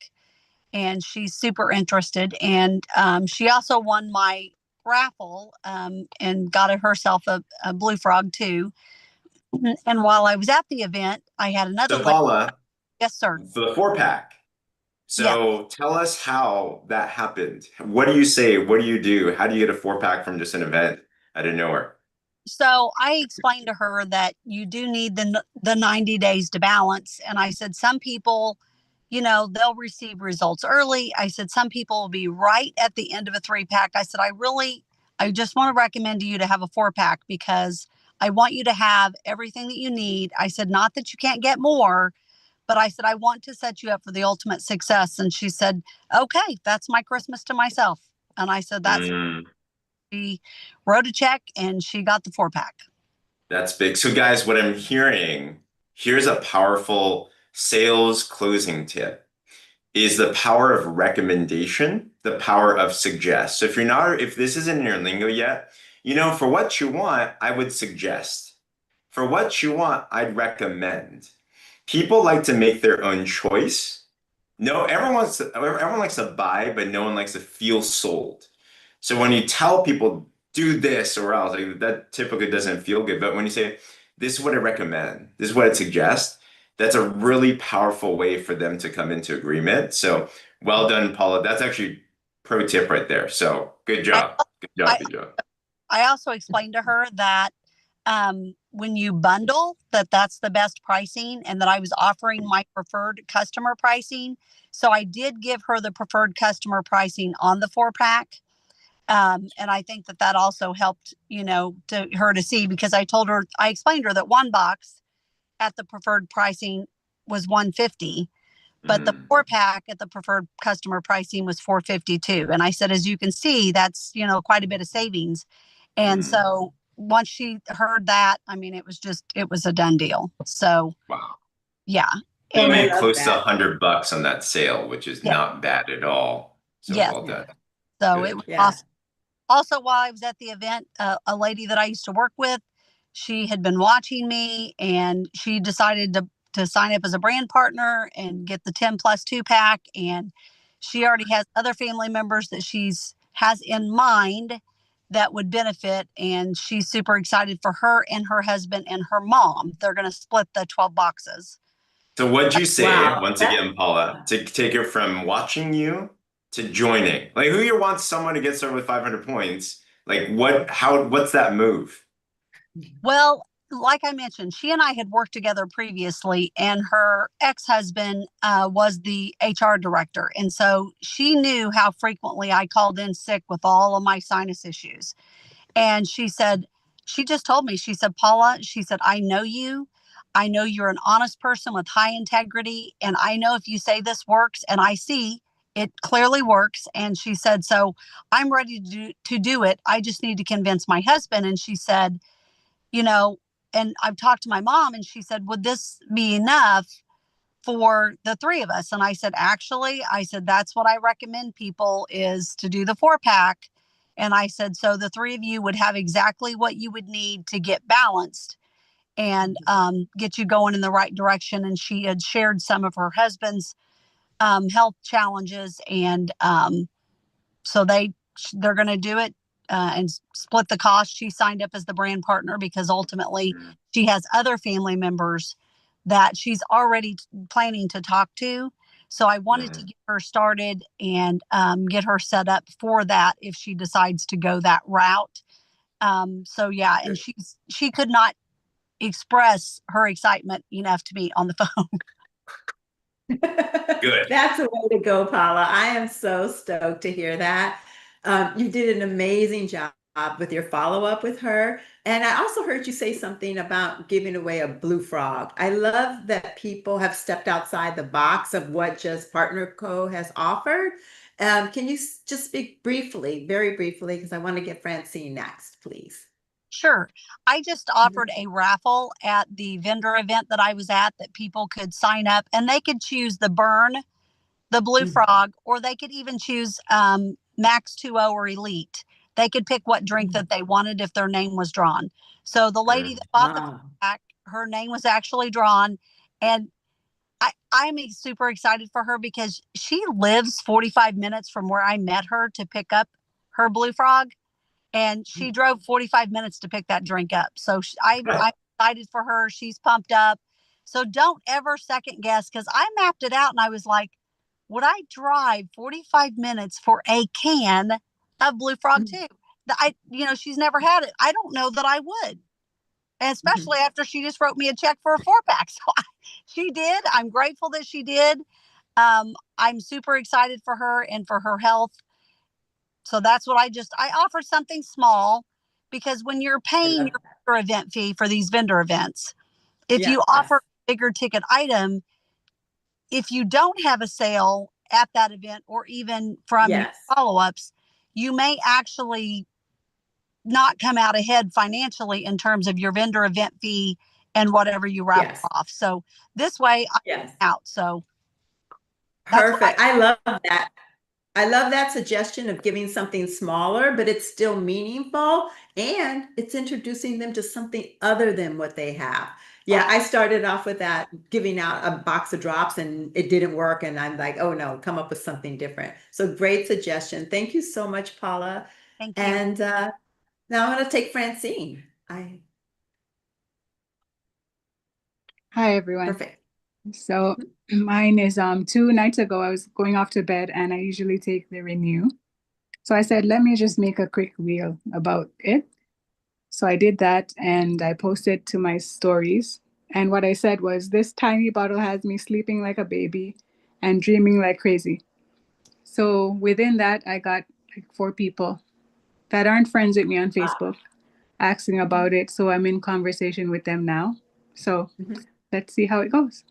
and she's super interested. And she also won my raffle and got herself a blue frog too. And while I was at the event, I had another
So
lady.
Paula,
Yes, sir.
for the 4-pack.
Yes.
So tell us how that happened. What do you say? What do you do? How do you get a 4-pack from just an event out of nowhere?
So I explained to her that you do need the 90 days to balance. And I said, some people, they'll receive results early. I said, some people will be right at the end of a 3-pack. I said, I just want to recommend to you to have a 4-pack because I want you to have everything that you need. I said, not that you can't get more, but I said, I want to set you up for the ultimate success. And she said, okay, that's my Christmas to myself. And I said, she wrote a check and she got the 4-pack.
That's big. So guys, what I'm hearing, here's a powerful sales closing tip is the power of recommendation, the power of suggest. So if this isn't in your lingo yet, for what you want, I would suggest. For what you want, I'd recommend. People like to make their own choice. No, everyone likes to buy, but no one likes to feel sold. So when you tell people do this or else, like, that typically doesn't feel good. But when you say, this is what I recommend, this is what I'd suggest, that's a really powerful way for them to come into agreement. So well done, Paula. That's actually pro tip right there. So good
I,
job. Good job.
I,
Good job.
I also explained to her that when you bundle, that's the best pricing, and that I was offering my preferred customer pricing. So I did give her the preferred customer pricing on the 4-pack. And I think that also helped, to her to see, because I explained to her that one box at the preferred pricing was $150, but the 4-pack at the preferred customer pricing was $452. And I said, as you can see, that's, quite a bit of savings. And so once she heard that, I mean, it was a done deal. So,
wow.
yeah.
You
And
made close to $100 on that sale, which is
yeah.
not bad at all. So
Yes.
well done.
So
Good.
it was awesome. Also, while I was at the event, a lady that I used to work with, she had been watching me, and she decided to sign up as a brand partner and get the 10 plus 2-pack. And she already has other family members that has in mind that would benefit. And she's super excited for her and her husband and her mom. They're going to split the 12 boxes.
So what'd you say,
Wow.
once again, Paula, to take it from watching you to joining? Like, who here wants someone to get started with 500 points? Like, what's that move?
Well, like I mentioned, she and I had worked together previously, and her ex-husband was the HR director. And so she knew how frequently I called in sick with all of my sinus issues. And she just told me, she said, Paula, she said, I know you. I know you're an honest person with high integrity. And I know if you say this works, and I see it clearly works. And she said, so I'm ready to do it. I just need to convince my husband. And she said, and I've talked to my mom, and she said, would this be enough for the three of us? And I said, actually, that's what I recommend people, is to do the 4-pack. And I said, so the three of you would have exactly what you would need to get balanced and get you going in the right direction. And she had shared some of her husband's health challenges. And so they're going to do it and split the cost. She signed up as the brand partner because ultimately she has other family members that she's already planning to talk to. So I wanted to get her started and get her set up for that if she decides to go that route. So yeah, and she could not express her excitement enough to me on the phone.
Good.
That's a way to go, Paula. I am so stoked to hear that. You did an amazing job with your follow-up with her. And I also heard you say something about giving away a blue frog. I love that people have stepped outside the box of what just Partner Co. has offered. Can you just speak briefly, very briefly, because I want to get Francine next, please.
Sure. I just offered a raffle at the vendor event that I was at, that people could sign up and they could choose the Burn, the Blue Frog, or they could even choose Max 2.0 or Elite. They could pick what drink that they wanted if their name was drawn. So the lady that bought the pack, her name was actually drawn. And I'm super excited for her because she lives 45 minutes from where I met her to pick up her Blue Frog. And she drove 45 minutes to pick that drink up. So I'm excited for her. She's pumped up. So don't ever second guess, because I mapped it out and I was like, would I drive 45 minutes for a can of Blue Frog 2? She's never had it. I don't know that I would. And especially after she just wrote me a check for a 4-pack. So she did. I'm grateful that she did. I'm super excited for her and for her health. So that's what I offer something small, because when you're paying your event fee for these vendor events, if you offer a bigger ticket item, if you don't have a sale at that event or even from your follow-ups, you may actually not come out ahead financially in terms of your vendor event fee and whatever you wrap
Yes.
off. So this way I'm
Yes.
out. So that's what
Perfect. I love that. I love that suggestion of giving something smaller, but it's still meaningful and it's introducing them to something other than what they have. Yeah, I started off with that, giving out a box of drops and it didn't work. And I'm like, oh no, come up with something different. So great suggestion. Thank you so much, Paula.
Thank you.
And now I'm going to take Francine.
Hi, everyone.
Perfect.
So mine is 2 nights ago, I was going off to bed and I usually take the Renew. So I said, let me just make a quick reel about it. So I did that and I posted to my stories. And what I said was, this tiny bottle has me sleeping like a baby and dreaming like crazy. So within that, I got like 4 people that aren't friends with me on Facebook asking about it. So I'm in conversation with them now. So let's see how it goes.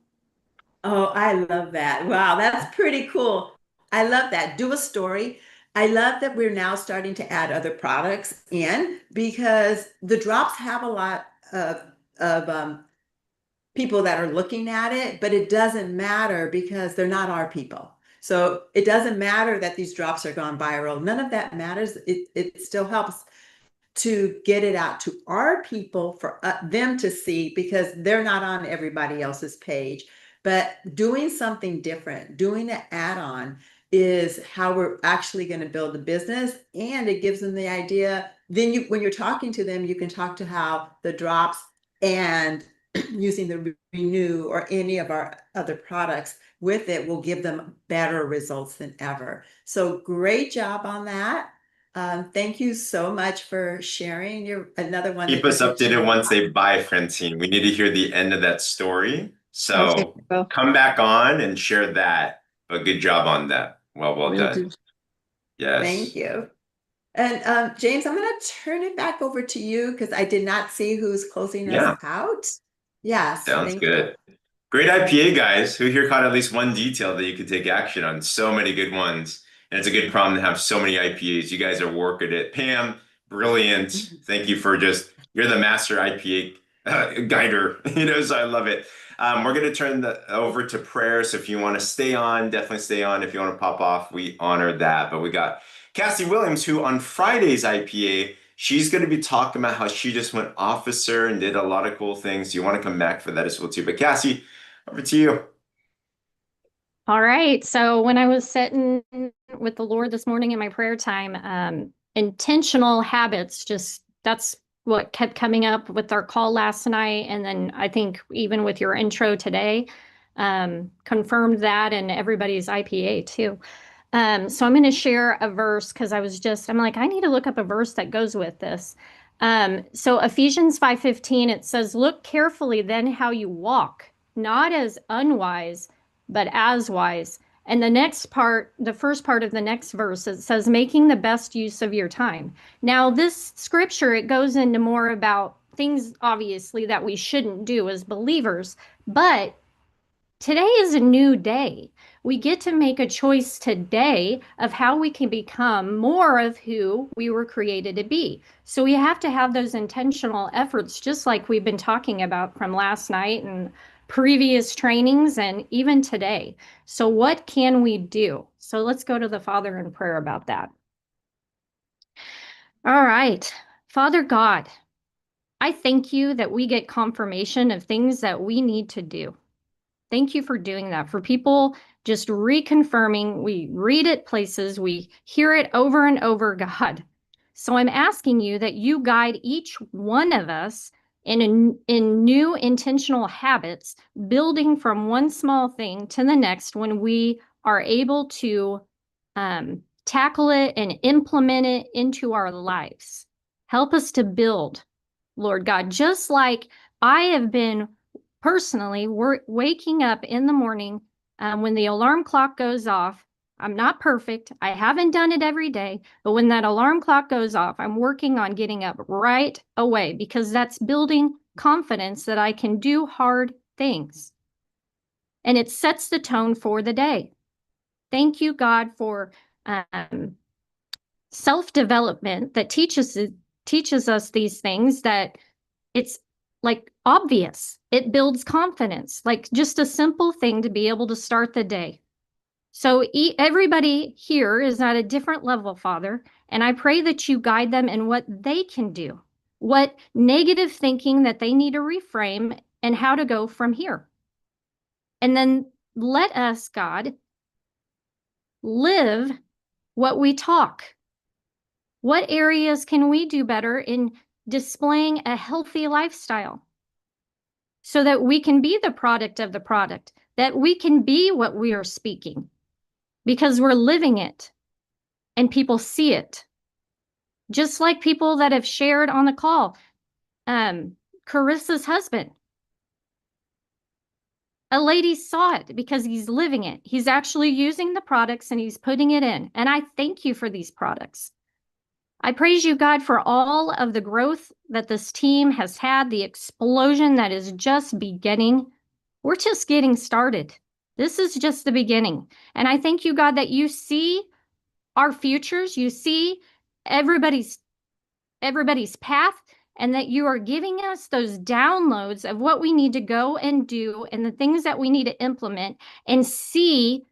Oh, I love that. Wow, that's pretty cool. I love that. Do a story. I love that we're now starting to add other products in because the drops have a lot of people that are looking at it, but it doesn't matter because they're not our people. So it doesn't matter that these drops are gone viral. None of that matters. It still helps to get it out to our people for them to see because they're not on everybody else's page. But doing something different, doing an add-on is how we're actually going to build the business. And it gives them the idea. Then when you're talking to them, you can talk to how the drops and using the Renew or any of our other products with it will give them better results than ever. So great job on that. Thank you so much for sharing. You're another one
Keep
that
us
doesn't
updated
share.
once they buy, Francine. We need to hear the end of that story.
Okay,
So
well,
come back on and share that. But good job on that. Well
will
done.
do.
Thank
Yes.
you. And James, I'm going to turn it back over to you because I did not see who's closing us
Yeah,
out. Yes,
sounds
thank you.
good. Great IPA, guys. Who here caught at least one detail that you could take action on? So many good ones. And it's a good problem to have so many IPAs. You guys are working it. Pam, brilliant. Thank you for you're the master IPA guider, so I love it. We're going to turn over to prayer. So if you want to stay on, definitely stay on. If you want to pop off, we honor that. But we got Cassie Williams, who on Friday's IPA, she's going to be talking about how she just went officer and did a lot of cool things. You want to come back for that as well, too. But Cassie, over to you.
All right. So when I was sitting with the Lord this morning in my prayer time, intentional habits, that's what kept coming up with our call last night. And then I think even with your intro today, confirmed that and everybody's IPA too. So I'm going to share a verse because I'm like, I need to look up a verse that goes with this. So Ephesians 5:15, it says, look carefully then how you walk, not as unwise, but as wise. And the first part of the next verse, it says, making the best use of your time. Now, this scripture, it goes into more about things, obviously, that we shouldn't do as believers. But today is a new day. We get to make a choice today of how we can become more of who we were created to be. So we have to have those intentional efforts, just like we've been talking about from last night and previous trainings and even today. So what can we do? So let's go to the Father in prayer about that. All right. Father God, I thank you that we get confirmation of things that we need to do. Thank you for doing that. For people just reconfirming, we read it places, we hear it over and over, God. So I'm asking you that you guide each one of us in new intentional habits, building from one small thing to the next when we are able to tackle it and implement it into our lives. Help us to build, Lord God, just like I have been personally waking up in the morning when the alarm clock goes off. I'm not perfect. I haven't done it every day, but when that alarm clock goes off, I'm working on getting up right away because that's building confidence that I can do hard things. And it sets the tone for the day. Thank you, God, for self-development that teaches us these things, that it's like obvious. It builds confidence, like just a simple thing to be able to start the day. So everybody here is at a different level, Father, and I pray that you guide them in what they can do, what negative thinking that they need to reframe, and how to go from here. And then let us, God, live what we talk. What areas can we do better in displaying a healthy lifestyle so that we can be the product of the product, that we can be what we are speaking because we're living it and people see it. Just like people that have shared on the call, Carissa's husband. A lady saw it because he's living it. He's actually using the products and he's putting it in. And I thank you for these products. I praise you, God, for all of the growth that this team has had, the explosion that is just beginning. We're just getting started. This is just the beginning. And I thank you, God, that you see our futures. You see everybody's path, and that you are giving us those downloads of what we need to go and do and the things that we need to implement and see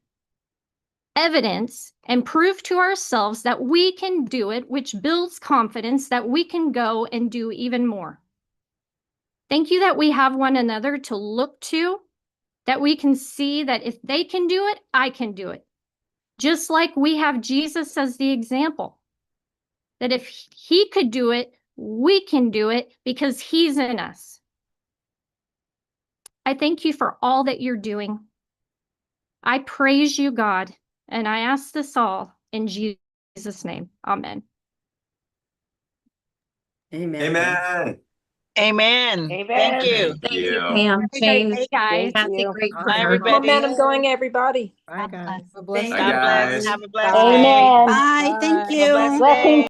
evidence and prove to ourselves that we can do it, which builds confidence that we can go and do even more. Thank you that we have one another to look to, that we can see that if they can do it, I can do it. Just like we have Jesus as the example, that if he could do it, we can do it because he's in us. I thank you for all that you're doing. I praise you, God, and I ask this all in Jesus' name. Amen.
Amen.
Amen.
Amen. Thank you.
Thank you.
Pam, James,
Hey, guys.
Kathy, great
Bye,
prayer.
everybody.
Momentum going, everybody.
Bye,
God
guys.
bless.
Bye,
God bless.
guys.
Have a blessed day.
Amen.
Bye. Thank
Bye.
Have a blessed
you.
day.
Blessings.